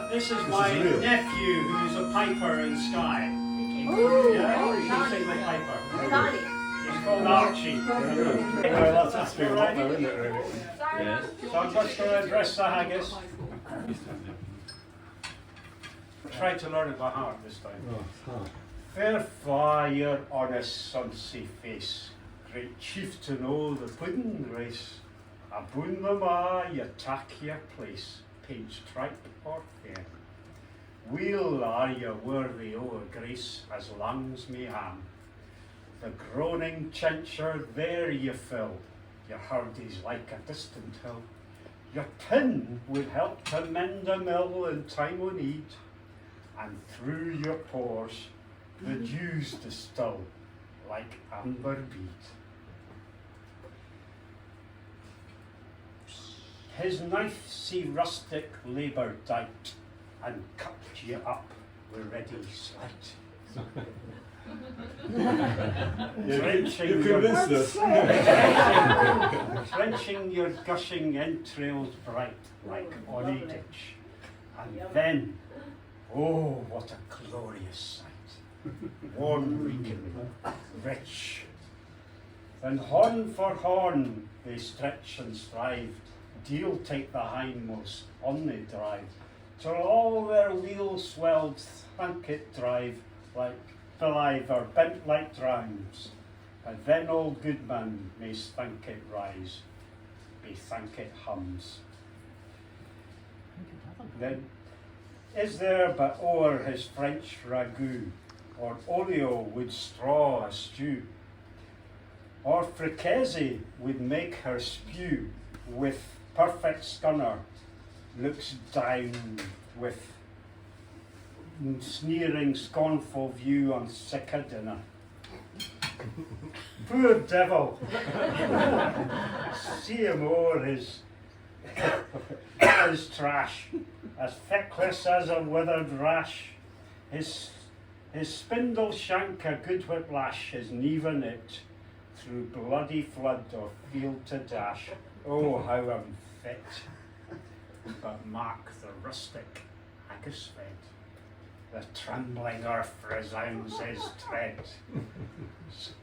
This is my nephew who's a piper in Skye. Oh, Yeah, he can sing the piper. Johnny. He's called Archie. Well, that's asking a lot though, isn't it, really? Yes. So I'm just going to address the haggis. Try to learn it by heart this time. Oh, it's hard. Fair fa your honest sunsy face, great chief to know the pudding race. Aboon the ma you tak your place, page tripe or fair. Weel are you worthy o' a grace as lungs may ham. The groaning chincher there you fill, your hardies like a distant hill. Your pin would help to mend a mill in time o' need, and through your pores the dews distill like amber bead. His knife see rustic labour dight, and cut you up with ready slight. Trenching trenching your gushing entrails bright like bonny ditch, and then, oh, what a glorious sight! Warm reeking, rich. Then horn for horn they stretch and strive, deal take the hindmost, on they drive, till all their wheels swelled thank it drive like belive or bent like drams, and then old Goodman may thank it rise, may thank it hums. Then is there but o'er his French ragout, or olio would straw a stew, or fricassee would make her spew, with perfect scunner, looks down with sneering, scornful view on sick a dinner. Poor devil! See him o'er his trash, as feckless as a withered rash. His spindle shank a good whiplash, his neven it, through bloody flood or field to dash. Oh, how unfit! But mark the rustic haggis fed. The trembling earth resounds his tread.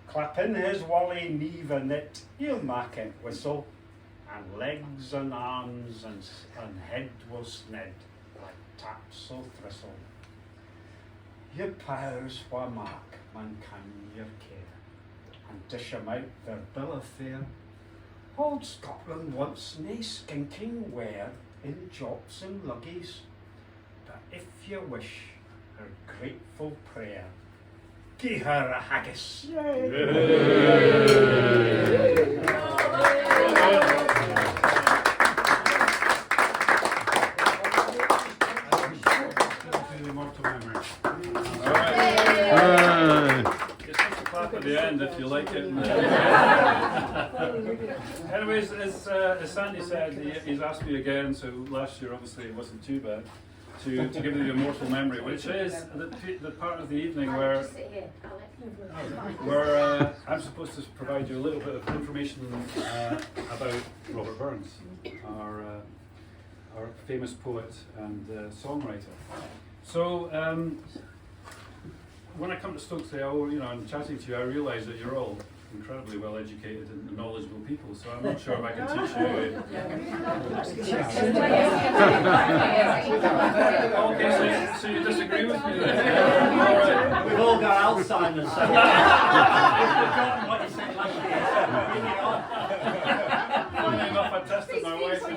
Clap in his wally neve and knit, he'll mak it whistle, and legs and arms and head will sned like taps o' thistle. Your powers wha mark mankind your care, and dish 'em out their bill of fare. Old Scotland wants nae skinking ware in jops and luggies, but if you wish her grateful prayer, gie her a haggis. At the end, if you like it. Anyways, as Sandy said, he's asked me again, so last year obviously it wasn't too bad, to give you the immortal memory, which is the part of the evening where I'm supposed to provide you a little bit of information about Robert Burns, our famous poet and songwriter. So, when I come to Stoke today, and chatting to you, I realise that you're all incredibly well educated and knowledgeable people, so I'm not sure if I can teach you. Okay, so you disagree with me then? All right. We've all got Alzheimer's, so we've forgotten what you said last year. Funny enough, I tested my wife and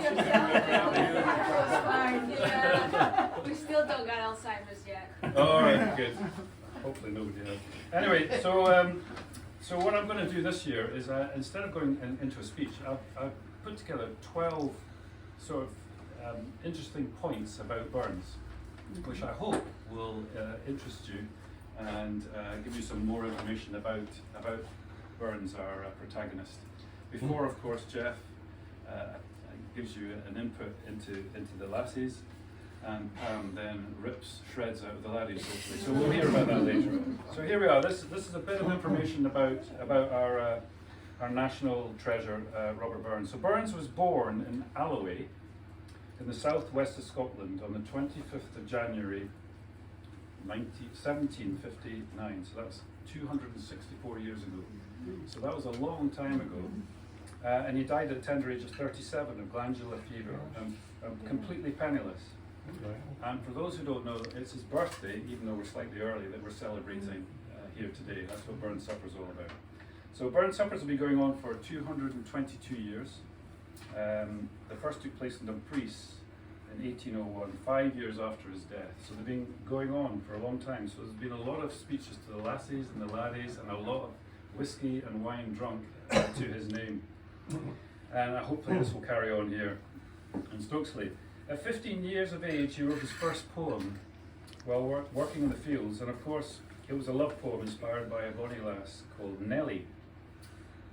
she's We still don't got Alzheimer's yet. All right, good. Hopefully nobody has. Anyway, so what I'm going to do this year is instead of going into a speech, I've put together 12 sort of interesting points about Burns, which I hope will interest you and give you some more information about Burns, our protagonist. Before, of course, Jeff gives you an input into the lassies, and Pam then rips shreds out of the laddies, hopefully. So we'll hear about that later. So here we are. This is a bit of information about our national treasure, Robert Burns. So Burns was born in Alloway in the southwest of Scotland on the 25th of January 1759, so that's 264 years ago. So that was a long time ago. And he died at the tender age of 37 of glandular fever, and completely penniless. And for those who don't know, it's his birthday, even though we're slightly early, that we're celebrating here today. That's what Burns Supper's all about. So Burns Suppers will be going on for 222 years. The first took place in Dumfries in 1801, 5 years after his death. So they've been going on for a long time. So there's been a lot of speeches to the lassies and the laddies, and a lot of whiskey and wine drunk to his name. And hopefully this will carry on here in Stokesley. At 15 years of age, he wrote his first poem while working in the fields, and of course it was a love poem inspired by a bonny lass called Nellie.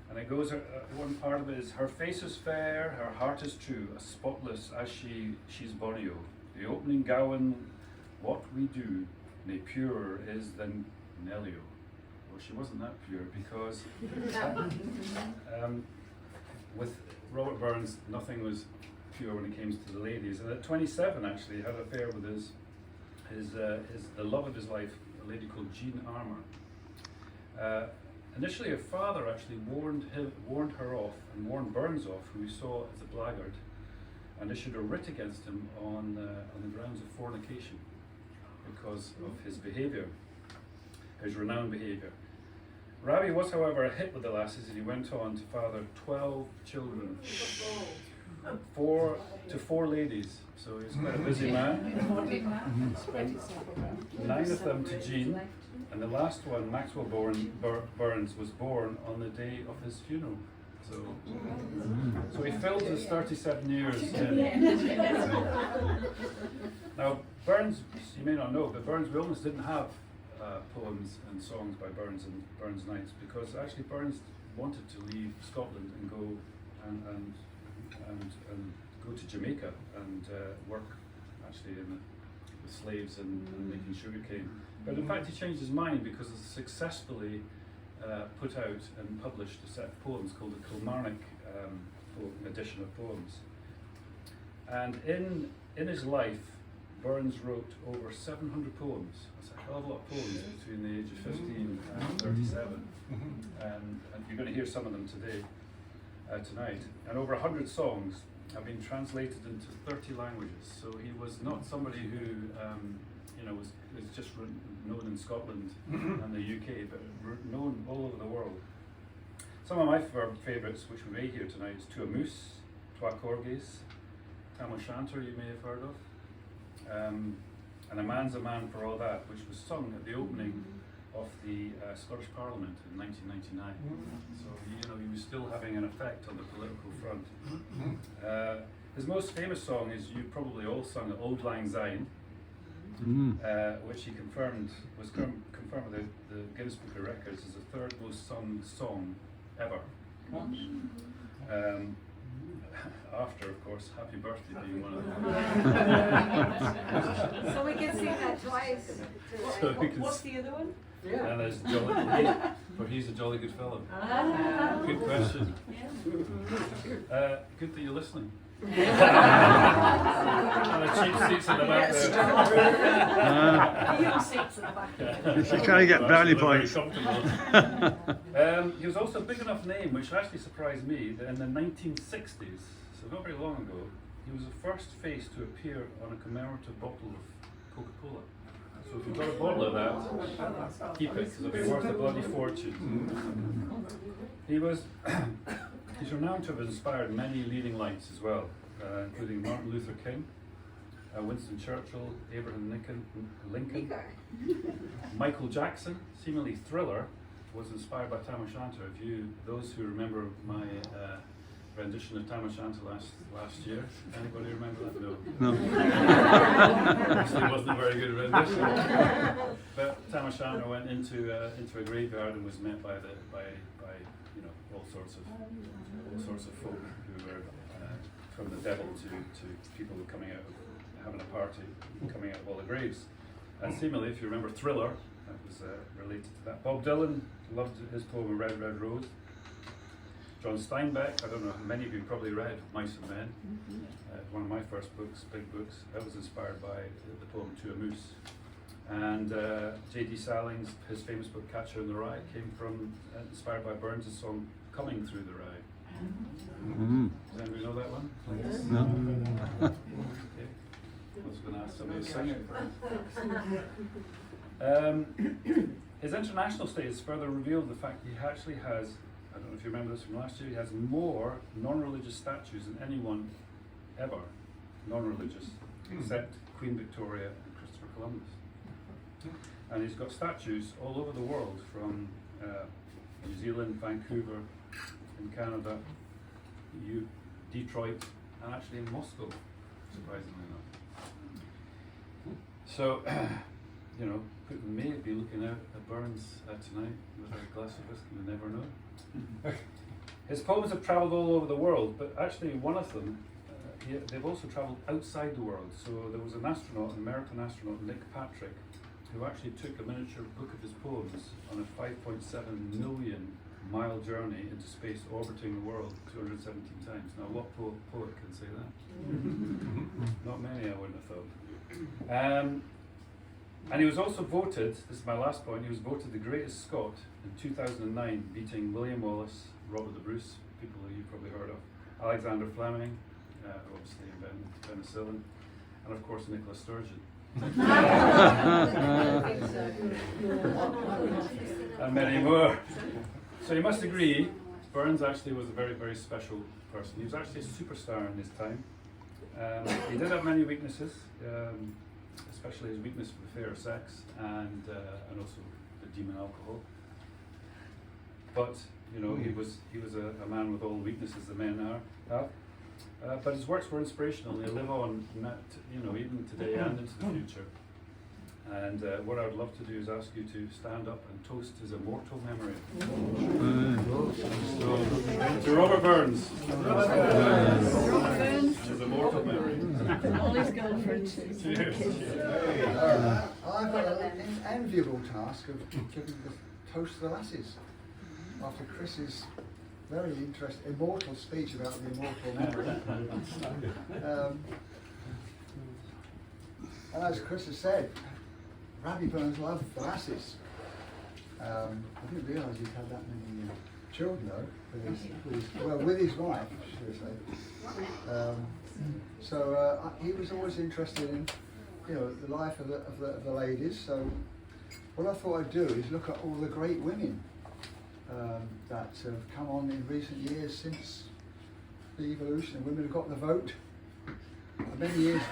And it goes, one part of it is, her face is fair, her heart is true, as spotless as she's bonny o. The opening gowan, what we do, nae purer is than Nellie o. Well, she wasn't that pure, because with Robert Burns, nothing was pure when it came to the ladies. And at 27, actually, he had an affair with the love of his life, a lady called Jean Armour. Initially, her father actually warned her off and warned Burns off, who he saw as a blackguard, and issued a writ against him on the grounds of fornication because of his behaviour, his renowned behaviour. Rabbie was, however, a hit with the lasses, and he went on to father 12 children, 4 ladies. So he's quite a busy man. Spent 9 of them to Jean, and the last one, Maxwell Burns, was born on the day of his funeral. So he filled his 37 years. Now, Burns, you may not know, but Burns, we almost didn't have poems and songs by Burns and Burns Nights, because actually Burns wanted to leave Scotland and go and go to Jamaica and work actually with slaves and making sugarcane. But in fact he changed his mind because he successfully put out and published a set of poems called the Kilmarnock edition of poems. And in his life, Burns wrote over 700 poems. That's a hell of a lot of poems between the age of 15 and 37. And you're going to hear some of them today, tonight. And over 100 songs have been translated into 30 languages. So he was not somebody who was just known in Scotland and the UK, but known all over the world. Some of my favourites, which we may hear tonight, is Tua Moose, Twa Corgis, Tam O'Shanter, you may have heard of. And A Man's a Man for All That, which was sung at the opening of the Scottish Parliament in 1999. So he was still having an effect on the political front. His most famous song is, you probably all sung, Auld Lang Syne, which he confirmed with the Guinness Book of Records as the third most sung song ever. After, of course, Happy Birthday being one of them. So we can sing that twice. What's the other one? And there's Jolly, for he's a jolly good fellow. Good question. Good that you're listening. And the cheap seats in the back there. Seats at the back. You're trying to get brownie points. He was also a big enough name, which actually surprised me, that in the 1960s, so not very long ago, he was the first face to appear on a commemorative bottle of Coca-Cola. So if you've got a bottle of that, keep it, because it'll be worth a bloody fortune. He's renowned to have inspired many leading lights as well, including Martin Luther King, Winston Churchill, Abraham Lincoln, Michael Jackson. Seemingly Thriller was inspired by Tam O'Shanter. Those who remember my rendition of Tam O'Shanter last year, anybody remember that? No. Obviously it wasn't a very good rendition. But Tam O'Shanter went into a graveyard and was met by all sorts of folk who were from the devil to people coming out of having a party, coming out of all the graves. And similarly, if you remember Thriller, that was related to that. Bob Dylan loved his poem A Red, Red Rose. John Steinbeck, I don't know, many of you probably read Mice and Men, one of my first books, big books. That was inspired by the poem To a Moose. And J.D. Saling's, his famous book Catcher in the Rye, came from, inspired by Burns' song Coming Through the Rye. Does anybody know that one? No. Okay. I was going to ask somebody to sing it. His international status further revealed the fact he actually has, I don't know if you remember this from last year, he has more non-religious statues than anyone ever, non-religious, except Queen Victoria and Christopher Columbus. And he's got statues all over the world, from New Zealand, Vancouver, in Canada, Detroit, and actually in Moscow, surprisingly enough. So, you know, Putin may be looking out at Burns tonight with a glass of whiskey, you never know. His poems have travelled all over the world, but actually one of them, they've also travelled outside the world. So there was an astronaut, an American astronaut, Nick Patrick, who actually took a miniature book of his poems on a 5.7 million mile journey into space, orbiting the world 217 times. Now, what poet can say that? Not many, I wouldn't have thought. And he was also voted, this is my last point, he was voted the greatest Scot in 2009, beating William Wallace, Robert the Bruce, people that you've probably heard of, Alexander Fleming, obviously penicillin, and of course Nicola Sturgeon. And many more. So you must agree, Burns actually was a very, very special person. He was actually a superstar in his time. He did have many weaknesses, especially his weakness for the fair sex and also the demon alcohol. But you know, he was a man with all the weaknesses that men have. But his works were inspirational. They live on, you know, even today and into the future. And what I would love to do is ask you to stand up and toast his immortal memory. So, to Robert Burns. His immortal memory. All his girlfriends. Cheers. I've got an enviable task of giving the toast to the lasses after Chris's very interesting, immortal speech about the immortal memory. And as Chris has said, Rabbi Burns loved the lasses. I didn't realise he'd had that many children though, with his wife, should I say. So he was always interested in, you know, the life of the ladies. So what I thought I'd do is look at all the great women that have come on in recent years since the evolution. Women have got the vote. Many years.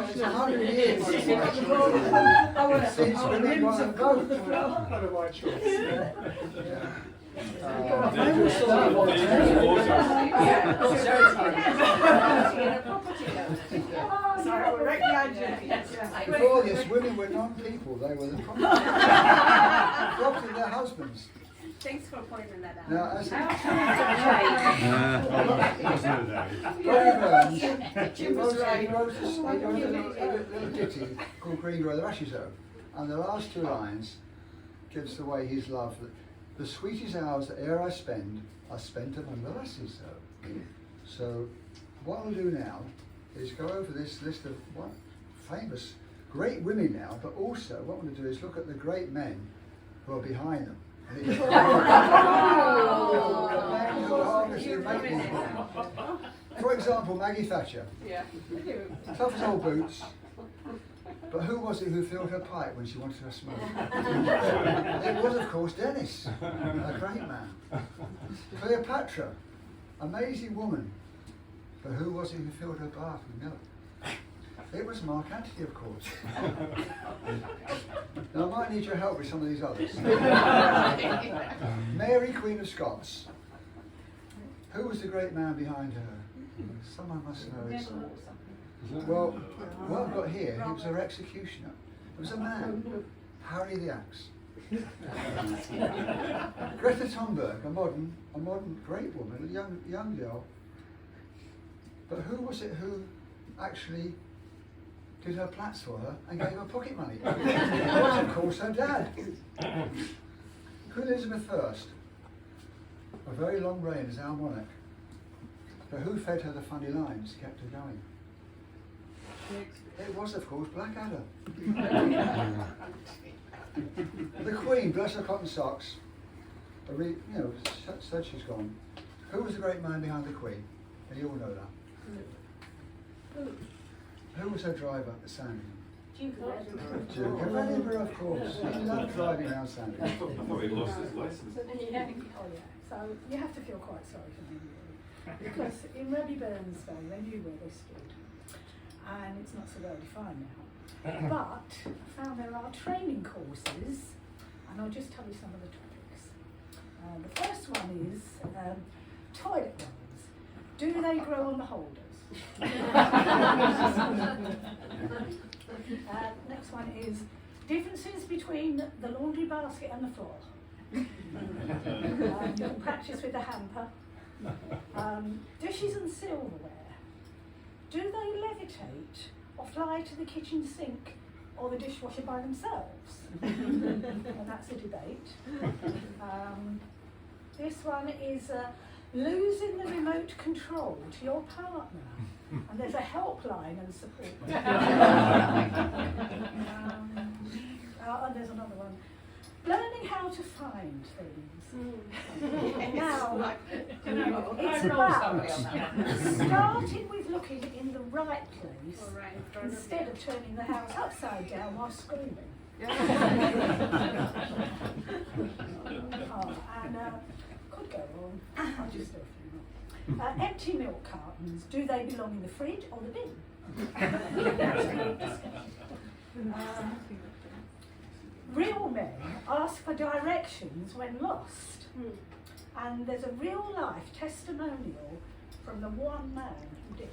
It's 100 years since women got the vote. Before this, women were non-people. They were the property of their husbands. Thanks for pointing that out. Now, as he wrote a little ditty called Green Grow the Rashes O, and the last two lines gives away his love. The sweetest hours that e'er I spent among the lasses. So what I'll do now is go over this list of famous great women now, but also what I'm going to do is look at the great men who are behind them. For example, Maggie Thatcher. Yeah. Tough as old boots. But who was it who filled her pipe when she wanted to smoke? It was, of course, Dennis, a great man. Cleopatra, amazing woman. But who was it who filled her bath with milk? It was Mark Antony, of course. Now, I might need your help with some of these others. Mary, Queen of Scots. Who was the great man behind her? Someone must know it. Well, what I've got here, he was her executioner. It was a man, Harry the Axe. Greta Thunberg, a modern great woman, a young girl. But who was it who actually did her plats for her and gave her pocket money. It was, of course, her dad. Queen Elizabeth I, a very long reign as our monarch, but who fed her the funny lines, kept her going? It was, of course, Blackadder. The Queen, bless her cotton socks, said she's gone. Who was the great man behind the Queen? And you all know that. Who was her driver at Sandy? Duke of Edinburgh. Duke of Edinburgh, of course. He loved driving around Sandy. I thought he lost his license. Oh yeah, so you have to feel quite sorry for him really. Because in Robbie Burns' day, they knew where they stood. And it's not so well defined now. But I found there are training courses, and I'll just tell you some of the topics. The first one is toilet rolls. Do they grow on the holders? Next one is differences between the laundry basket and the floor. Practice with the hamper. Dishes and silverware. Do they levitate or fly to the kitchen sink or the dishwasher by themselves? And that's a debate. This one is losing the remote control to your partner. And there's a helpline and support. And there's another one. Learning how to find things. Now, it's about starting with looking in the right place instead of turning the house upside down while screaming. Could go on. I'll just do a few more. Empty milk cartons. Do they belong in the fridge or the bin? Real men ask for directions when lost. And there's a real life testimonial from the one man who did.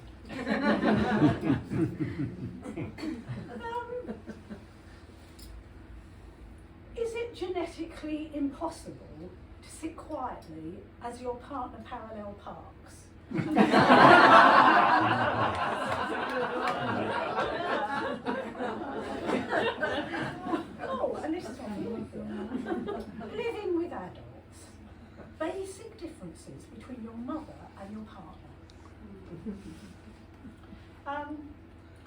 Is it genetically impossible to sit quietly as your partner parallel parks? Oh, and this is one. Living with adults. Basic differences between your mother and your partner.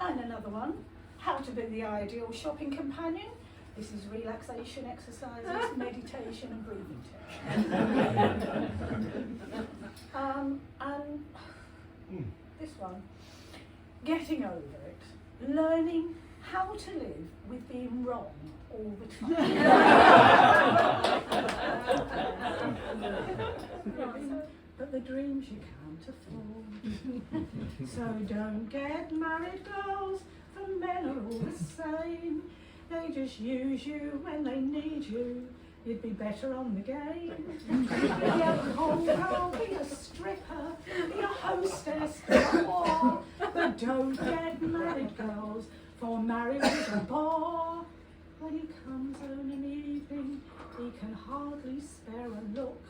And another one. How to be the ideal shopping companion. This is relaxation exercises, meditation and breathing techniques. And this one, getting over it, learning how to live with being wrong all the time. But the dreams you can't afford. So don't get married, girls, for men are all the same. They just use you when they need you. You'd be better on the game. Be a call girl, be a stripper, be a hostess, be a whore. But don't get married, girls, for marriage is a bore. When he comes home in the evening, he can hardly spare a look.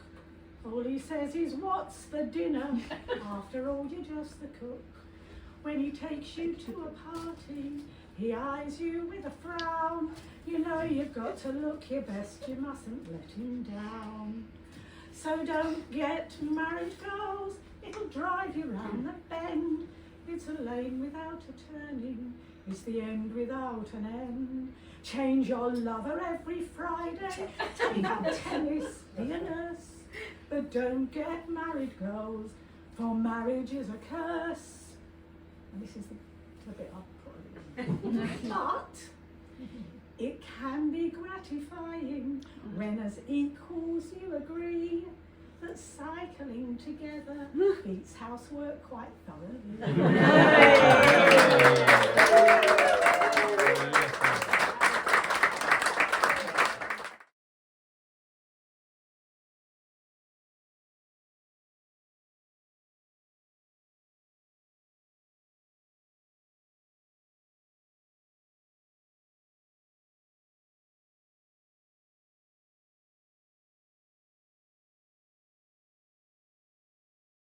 All he says is, what's for dinner? After all, you're just the cook. When he takes you to a party, he eyes you with a frown. You know you've got to look your best, you mustn't let him down. So don't get married, girls, it'll drive you round the bend. It's a lane without a turning, it's the end without an end. Change your lover every Friday, take up tennis, be a nurse. But don't get married, girls, for marriage is a curse. And this is the bit I'll probably but it can be gratifying when as equals you agree that cycling together beats housework quite thoroughly.